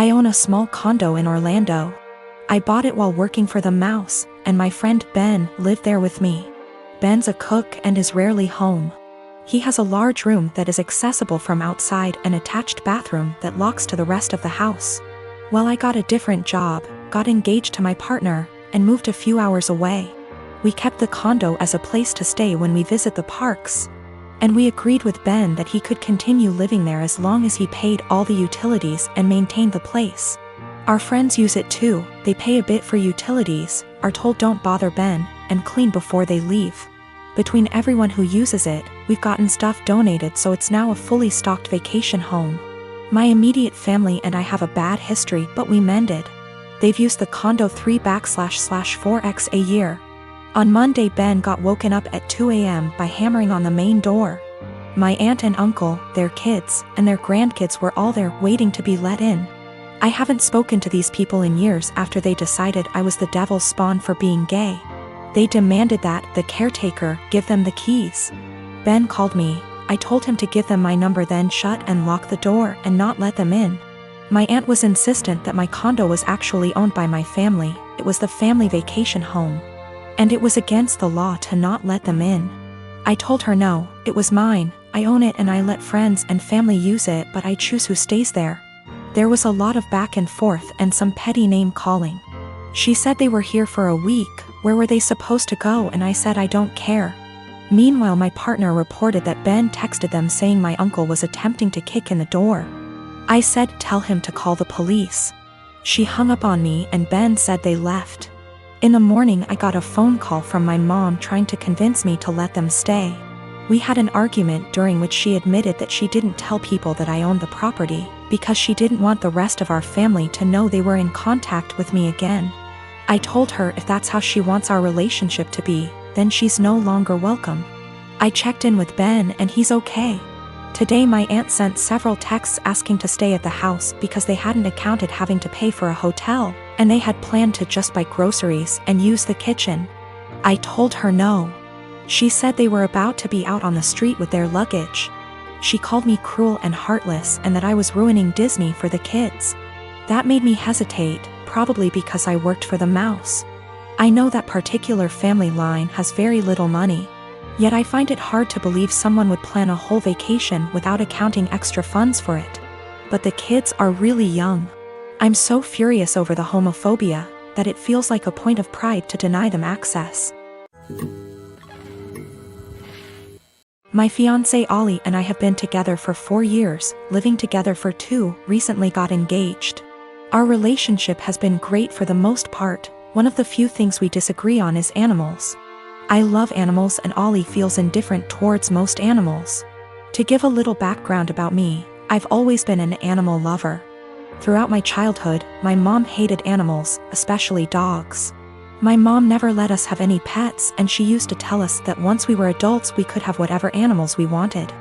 I own a small condo in Orlando. I bought it while working for the Mouse, and my friend Ben lived there with me. Ben's a cook and is rarely home. He has a large room that is accessible from outside and attached bathroom that locks to the rest of the house. Well, I got a different job, got engaged to my partner, and moved a few hours away. We kept the condo as a place to stay when we visit the parks. And we agreed with Ben that he could continue living there as long as he paid all the utilities and maintained the place. Our friends use it too, they pay a bit for utilities, are told don't bother Ben, and clean before they leave. Between everyone who uses it, we've gotten stuff donated, so it's now a fully stocked vacation home. My immediate family and I have a bad history, but we mended. They've used the condo 3/4x a year. On Monday, Ben got woken up at 2 a.m. by hammering on the main door. My aunt and uncle, their kids, and their grandkids were all there waiting to be let in. I haven't spoken to these people in years after they decided I was the devil's spawn for being gay. They demanded that the caretaker give them the keys. Ben called me. I told him to give them my number, then shut and lock the door and not let them in. My aunt was insistent that my condo was actually owned by my family. It was the family vacation home. And it was against the law to not let them in. I told her no, it was mine, I own it and I let friends and family use it, but I choose who stays there. There was a lot of back and forth and some petty name calling. She said they were here for a week, where were they supposed to go, and I said I don't care. Meanwhile, my partner reported that Ben texted them saying my uncle was attempting to kick in the door. I said tell him to call the police. She hung up on me and Ben said they left. In the morning I got a phone call from my mom trying to convince me to let them stay. We had an argument during which she admitted that she didn't tell people that I owned the property, because she didn't want the rest of our family to know they were in contact with me again. I told her if that's how she wants our relationship to be, then she's no longer welcome. I checked in with Ben and he's okay. Today my aunt sent several texts asking to stay at the house because they hadn't accounted having to pay for a hotel, and they had planned to just buy groceries and use the kitchen. I told her no. She said they were about to be out on the street with their luggage. She called me cruel and heartless and that I was ruining Disney for the kids. That made me hesitate, probably because I worked for the Mouse. I know that particular family line has very little money. Yet I find it hard to believe someone would plan a whole vacation without accounting extra funds for it. But the kids are really young. I'm so furious over the homophobia that it feels like a point of pride to deny them access. My fiancé Ollie and I have been together for 4 years, living together for 2, recently got engaged. Our relationship has been great for the most part. One of the few things we disagree on is animals. I love animals and Ollie feels indifferent towards most animals. To give a little background about me, I've always been an animal lover. Throughout my childhood, my mom hated animals, especially dogs. My mom never let us have any pets, and she used to tell us that once we were adults we could have whatever animals we wanted.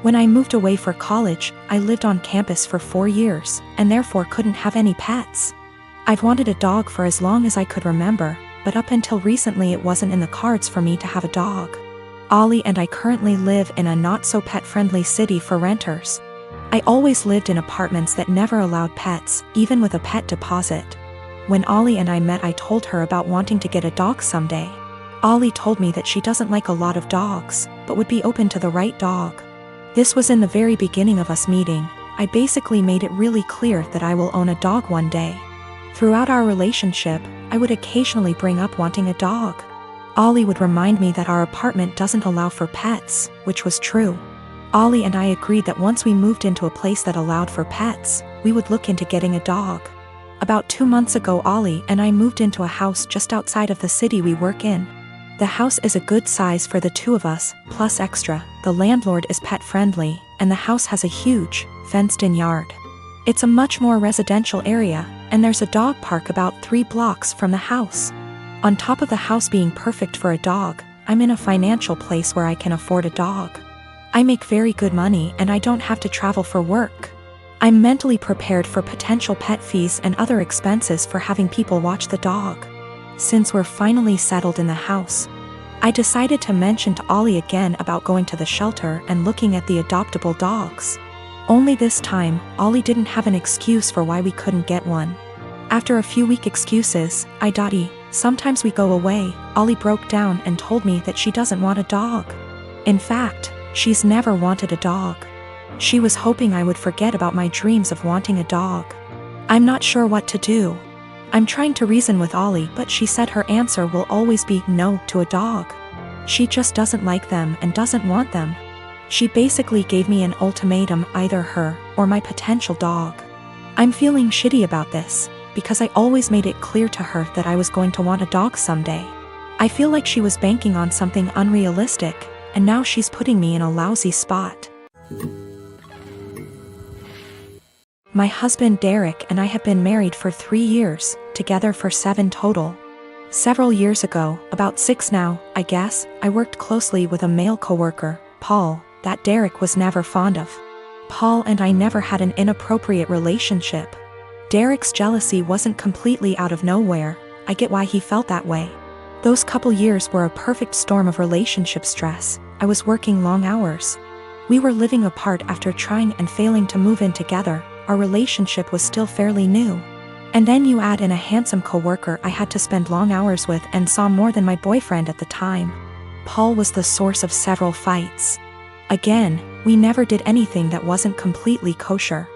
When I moved away for college, I lived on campus for 4 years, and therefore couldn't have any pets. I've wanted a dog for as long as I could remember, but up until recently it wasn't in the cards for me to have a dog. Ollie and I currently live in a not-so-pet-friendly city for renters. I always lived in apartments that never allowed pets, even with a pet deposit. When Ollie and I met, I told her about wanting to get a dog someday. Ollie told me that she doesn't like a lot of dogs, but would be open to the right dog. This was in the very beginning of us meeting. I basically made it really clear that I will own a dog one day. Throughout our relationship, I would occasionally bring up wanting a dog. Ollie would remind me that our apartment doesn't allow for pets, which was true. Ollie and I agreed that once we moved into a place that allowed for pets, we would look into getting a dog. About 2 months ago, Ollie and I moved into a house just outside of the city we work in. The house is a good size for the 2 of us, plus extra. The landlord is pet-friendly, and the house has a huge, fenced-in yard. It's a much more residential area, and there's a dog park about 3 blocks from the house. On top of the house being perfect for a dog, I'm in a financial place where I can afford a dog. I make very good money and I don't have to travel for work. I'm mentally prepared for potential pet fees and other expenses for having people watch the dog. Since we're finally settled in the house, I decided to mention to Ollie again about going to the shelter and looking at the adoptable dogs. Only this time, Ollie didn't have an excuse for why we couldn't get one. After a few weak excuses, sometimes we go away, Ollie broke down and told me that she doesn't want a dog. In fact, she's never wanted a dog. She was hoping I would forget about my dreams of wanting a dog. I'm not sure what to do. I'm trying to reason with Ollie, but she said her answer will always be no to a dog. She just doesn't like them and doesn't want them. She basically gave me an ultimatum, either her or my potential dog. I'm feeling shitty about this, because I always made it clear to her that I was going to want a dog someday. I feel like she was banking on something unrealistic, and now she's putting me in a lousy spot. My husband Derek and I have been married for 3 years, together for 7 total. Several years ago, about 6 now, I guess, I worked closely with a male coworker, Paul, that Derek was never fond of. Paul and I never had an inappropriate relationship. Derek's jealousy wasn't completely out of nowhere. I get why he felt that way. Those couple years were a perfect storm of relationship stress. I was working long hours. We were living apart after trying and failing to move in together. Our relationship was still fairly new. And then you add in a handsome coworker I had to spend long hours with and saw more than my boyfriend at the time. Paul was the source of several fights. Again, we never did anything that wasn't completely kosher.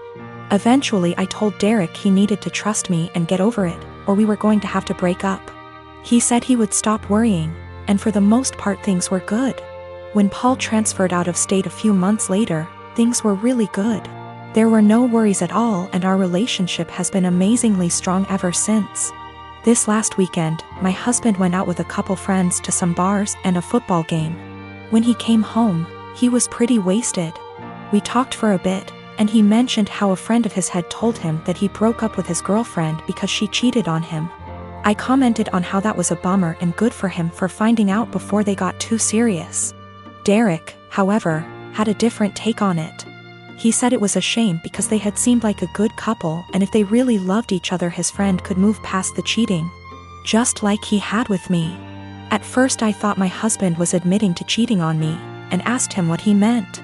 Eventually I told Derek he needed to trust me and get over it, or we were going to have to break up. He said he would stop worrying, and for the most part things were good. When Paul transferred out of state a few months later, things were really good. There were no worries at all, and our relationship has been amazingly strong ever since. This last weekend, my husband went out with a couple friends to some bars and a football game. When he came home, he was pretty wasted. We talked for a bit, and he mentioned how a friend of his had told him that he broke up with his girlfriend because she cheated on him. I commented on how that was a bummer and good for him for finding out before they got too serious. Derek, however, had a different take on it. He said it was a shame because they had seemed like a good couple, and if they really loved each other his friend could move past the cheating. Just like he had with me. At first I thought my husband was admitting to cheating on me, and asked him what he meant.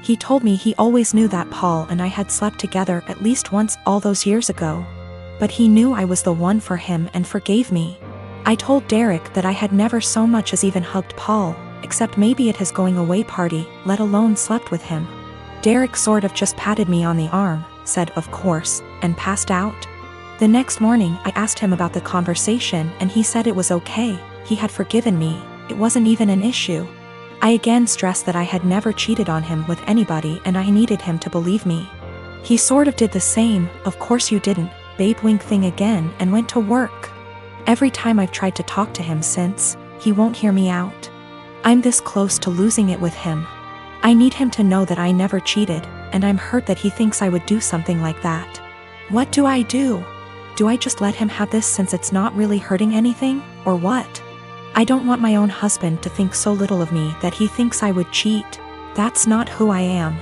He told me he always knew that Paul and I had slept together at least once all those years ago. But he knew I was the one for him and forgave me. I told Derek that I had never so much as even hugged Paul, except maybe at his going away party, let alone slept with him. Derek sort of just patted me on the arm, said of course, and passed out. The next morning I asked him about the conversation and he said it was okay, he had forgiven me, it wasn't even an issue. I again stressed that I had never cheated on him with anybody and I needed him to believe me. He sort of did the same, of course you didn't, babe wink thing again, and went to work. Every time I've tried to talk to him since, he won't hear me out. I'm this close to losing it with him. I need him to know that I never cheated, and I'm hurt that he thinks I would do something like that. What do I do? Do I just let him have this since it's not really hurting anything, or what? I don't want my own husband to think so little of me that he thinks I would cheat. That's not who I am.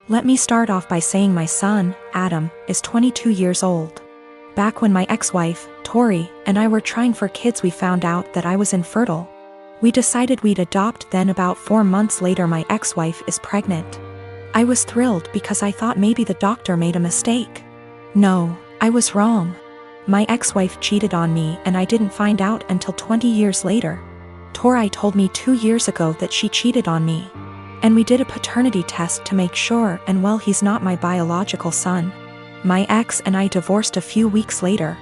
Let me start off by saying my son, Adam, is 22 years old. Back when my ex-wife, Tori, and I were trying for kids we found out that I was infertile. We decided we'd adopt, then about 4 months later my ex-wife is pregnant. I was thrilled because I thought maybe the doctor made a mistake. No, I was wrong. My ex-wife cheated on me and I didn't find out until 20 years later. Tori told me 2 years ago that she cheated on me. And we did a paternity test to make sure, and well, he's not my biological son. My ex and I divorced a few weeks later.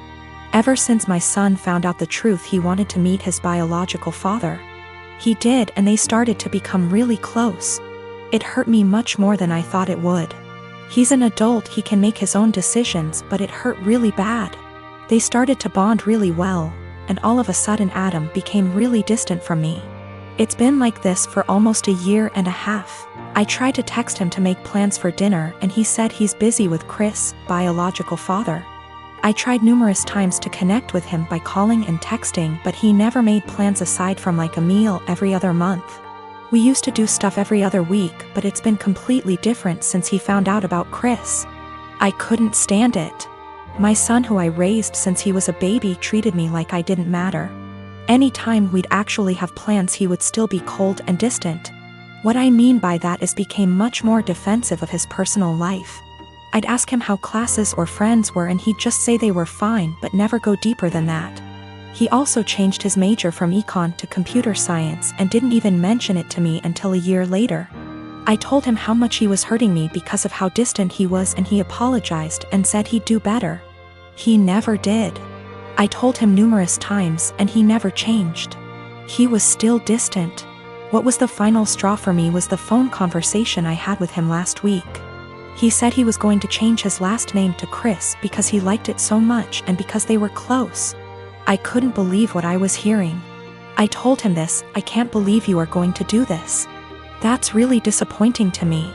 Ever since my son found out the truth he wanted to meet his biological father. He did, and they started to become really close. It hurt me much more than I thought it would. He's an adult, he can make his own decisions, but it hurt really bad. They started to bond really well, and all of a sudden Adam became really distant from me. It's been like this for almost a year and a half. I tried to text him to make plans for dinner and he said he's busy with Chris, biological father. I tried numerous times to connect with him by calling and texting, but he never made plans aside from like a meal every other month. We used to do stuff every other week, but it's been completely different since he found out about Chris. I couldn't stand it. My son, who I raised since he was a baby, treated me like I didn't matter. Anytime we'd actually have plans he would still be cold and distant. What I mean by that is became much more defensive of his personal life. I'd ask him how classes or friends were and he'd just say they were fine but never go deeper than that. He also changed his major from econ to computer science and didn't even mention it to me until a year later. I told him how much he was hurting me because of how distant he was and he apologized and said he'd do better. He never did. I told him numerous times and he never changed. He was still distant. What was the final straw for me was the phone conversation I had with him last week. He said he was going to change his last name to Chris because he liked it so much and because they were close. I couldn't believe what I was hearing. I told him this, I can't believe you are going to do this. That's really disappointing to me.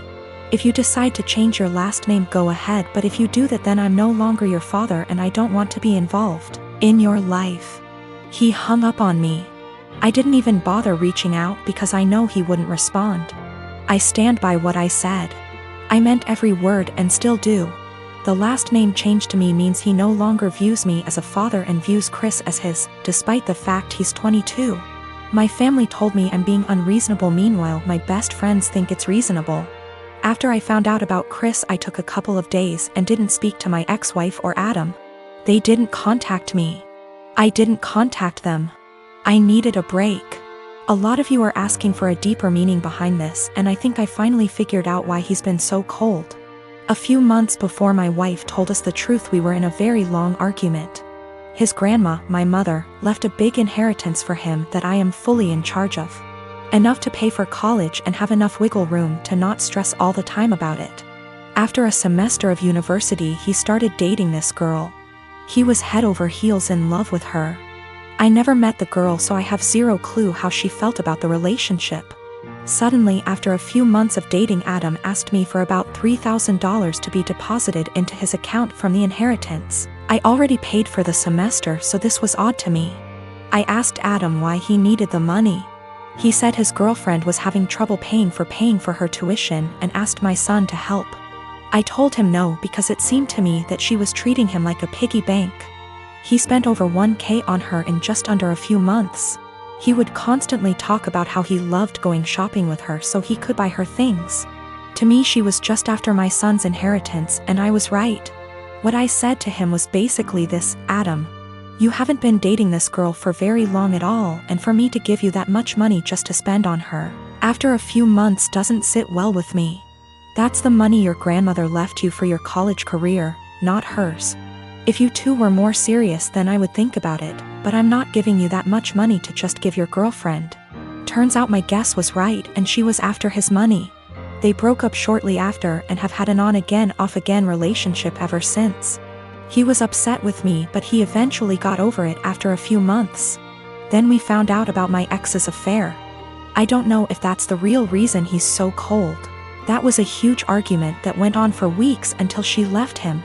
If you decide to change your last name, go ahead, but if you do that, then I'm no longer your father and I don't want to be involved in your life. He hung up on me. I didn't even bother reaching out because I know he wouldn't respond. I stand by what I said. I meant every word and still do. The last name change to me means he no longer views me as a father and views Chris as his, despite the fact he's 22. My family told me I'm being unreasonable, meanwhile my best friends think it's reasonable. After I found out about Chris, I took a couple of days and didn't speak to my ex-wife or Adam. They didn't contact me. I didn't contact them. I needed a break. A lot of you are asking for a deeper meaning behind this, and I think I finally figured out why he's been so cold. A few months before my wife told us the truth, we were in a very long argument. His grandma, my mother, left a big inheritance for him that I am fully in charge of. Enough to pay for college and have enough wiggle room to not stress all the time about it. After a semester of university, he started dating this girl. He was head over heels in love with her. I never met the girl, so I have zero clue how she felt about the relationship. Suddenly, after a few months of dating, Adam asked me for about $3,000 to be deposited into his account from the inheritance. I already paid for the semester, so this was odd to me. I asked Adam why he needed the money. He said his girlfriend was having trouble paying for her tuition and asked my son to help. I told him no because it seemed to me that she was treating him like a piggy bank. He spent over $1,000 on her in just under a few months. He would constantly talk about how he loved going shopping with her so he could buy her things. To me, she was just after my son's inheritance, and I was right. What I said to him was basically this: Adam, you haven't been dating this girl for very long at all, and for me to give you that much money just to spend on her after a few months doesn't sit well with me. That's the money your grandmother left you for your college career, not hers. If you two were more serious, then I would think about it, but I'm not giving you that much money to just give your girlfriend. Turns out my guess was right, and she was after his money. They broke up shortly after and have had an on-again, off-again relationship ever since. He was upset with me, but he eventually got over it after a few months. Then we found out about my ex's affair. I don't know if that's the real reason he's so cold. That was a huge argument that went on for weeks until she left him.